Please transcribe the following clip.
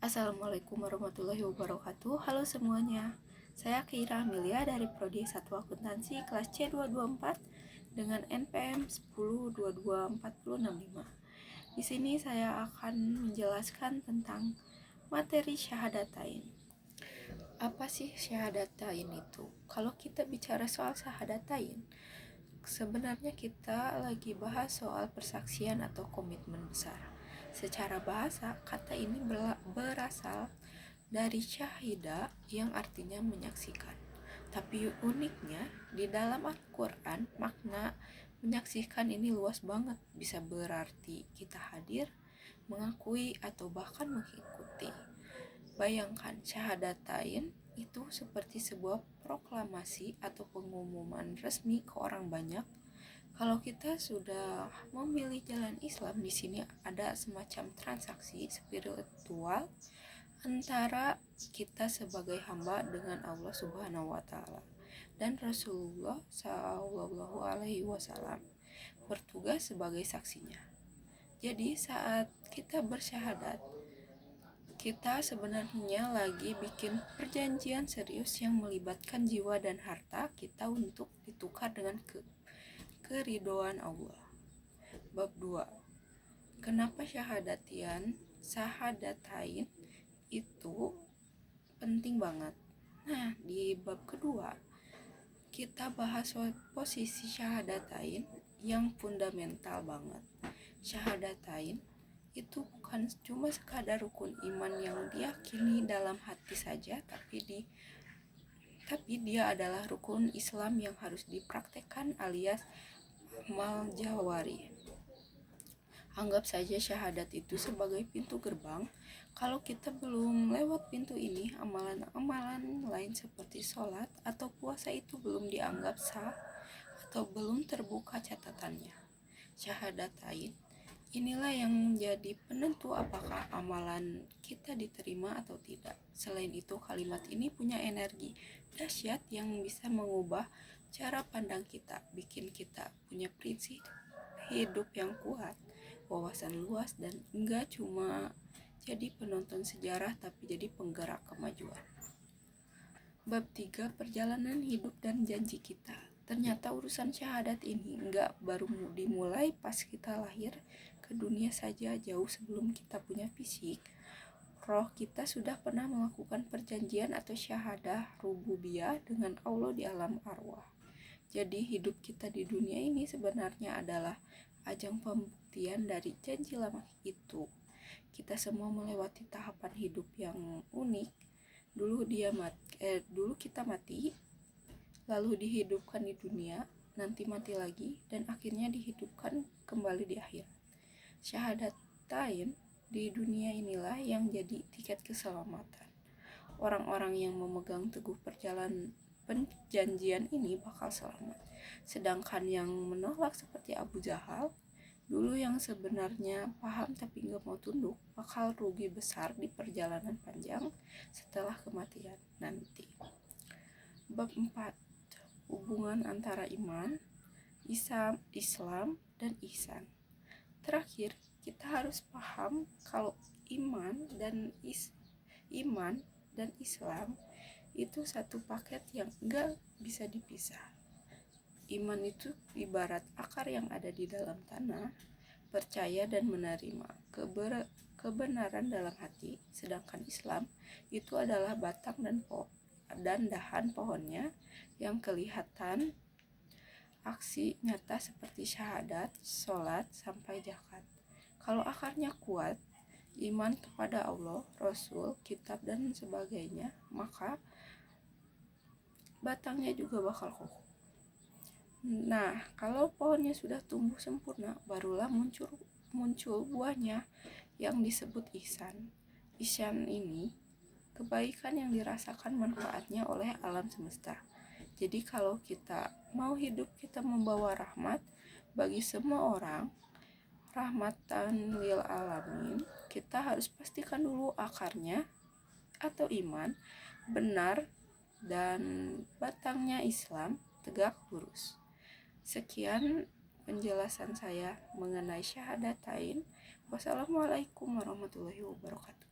Assalamualaikum warahmatullahi wabarakatuh. Halo semuanya, saya Kira Amelia dari Prodi 1 Akuntansi kelas C224 dengan NPM 10224065. Di sini saya akan menjelaskan tentang materi syahadatain. Apa sih syahadatain itu? Kalau kita bicara soal syahadatain, sebenarnya kita lagi bahas soal persaksian atau komitmen besar. Secara bahasa, kata ini berasal dari syahida yang artinya menyaksikan. Tapi uniknya, di dalam Al-Quran, makna menyaksikan ini luas banget. Bisa berarti kita hadir, mengakui, atau bahkan mengikuti. Bayangkan, syahadatain itu seperti sebuah proklamasi atau pengumuman resmi ke orang banyak. Kalau kita sudah memilih jalan Islam, di sini ada semacam transaksi spiritual antara kita sebagai hamba dengan Allah Subhanahu wa taala dan Rasulullah Shallallahu alaihi wasallam bertugas sebagai saksinya. Jadi saat kita bersyahadat, kita sebenarnya lagi bikin perjanjian serius yang melibatkan jiwa dan harta kita untuk ditukar dengan keridhaan Allah. Bab 2. Kenapa syahadatain itu penting banget? Nah, di bab kedua kita bahas posisi syahadatain yang fundamental banget. Syahadatain itu bukan cuma sekadar rukun iman yang diyakini dalam hati saja, tapi dia adalah rukun Islam yang harus dipraktekkan alias amal jawari. Anggap saja syahadat itu sebagai pintu gerbang. Kalau kita belum lewat pintu ini, amalan-amalan lain seperti sholat atau puasa itu belum dianggap sah atau belum terbuka catatannya. Syahadatain inilah yang menjadi penentu apakah amalan kita diterima atau tidak. Selain itu, kalimat ini punya energi dahsyat yang bisa mengubah cara pandang kita, bikin kita punya prinsip hidup yang kuat, wawasan luas, dan enggak cuma jadi penonton sejarah tapi jadi penggerak kemajuan. Bab 3. Perjalanan hidup dan janji kita. Ternyata urusan syahadat ini enggak baru dimulai pas kita lahir ke dunia saja. Jauh sebelum kita punya fisik, roh kita sudah pernah melakukan perjanjian atau syahadah rububiyah dengan Allah di alam arwah. Jadi hidup kita di dunia ini sebenarnya adalah ajang pembuktian dari janji lama itu. Kita semua melewati tahapan hidup yang unik. Dulu kita mati, lalu dihidupkan di dunia, nanti mati lagi, dan akhirnya dihidupkan kembali di akhir. Syahadatain di dunia inilah yang jadi tiket keselamatan. Orang-orang yang memegang teguh perjanjian ini bakal selamat. Sedangkan yang menolak seperti Abu Jahal, dulu yang sebenarnya paham tapi gak mau tunduk, bakal rugi besar di perjalanan panjang setelah kematian nanti. Bab 4. Hubungan antara iman, Islam, dan ihsan. Terakhir, kita harus paham kalau iman dan Islam itu satu paket yang gak bisa dipisah. Iman itu ibarat akar yang ada di dalam tanah, percaya dan menerima kebenaran dalam hati, sedangkan Islam itu adalah batang dan dahan pohonnya yang kelihatan aksi nyata seperti syahadat, sholat, sampai zakat. Kalau akarnya kuat, iman kepada Allah, Rasul, kitab, dan sebagainya, maka batangnya juga bakal kokoh. Nah, kalau pohonnya sudah tumbuh sempurna, barulah muncul buahnya yang disebut ihsan. Ihsan ini kebaikan yang dirasakan manfaatnya oleh alam semesta. Jadi kalau kita mau hidup kita membawa rahmat bagi semua orang, rahmatan lil alamin, kita harus pastikan dulu akarnya atau iman benar dan batangnya Islam tegak lurus. Sekian penjelasan saya mengenai syahadatain. Wassalamualaikum warahmatullahi wabarakatuh.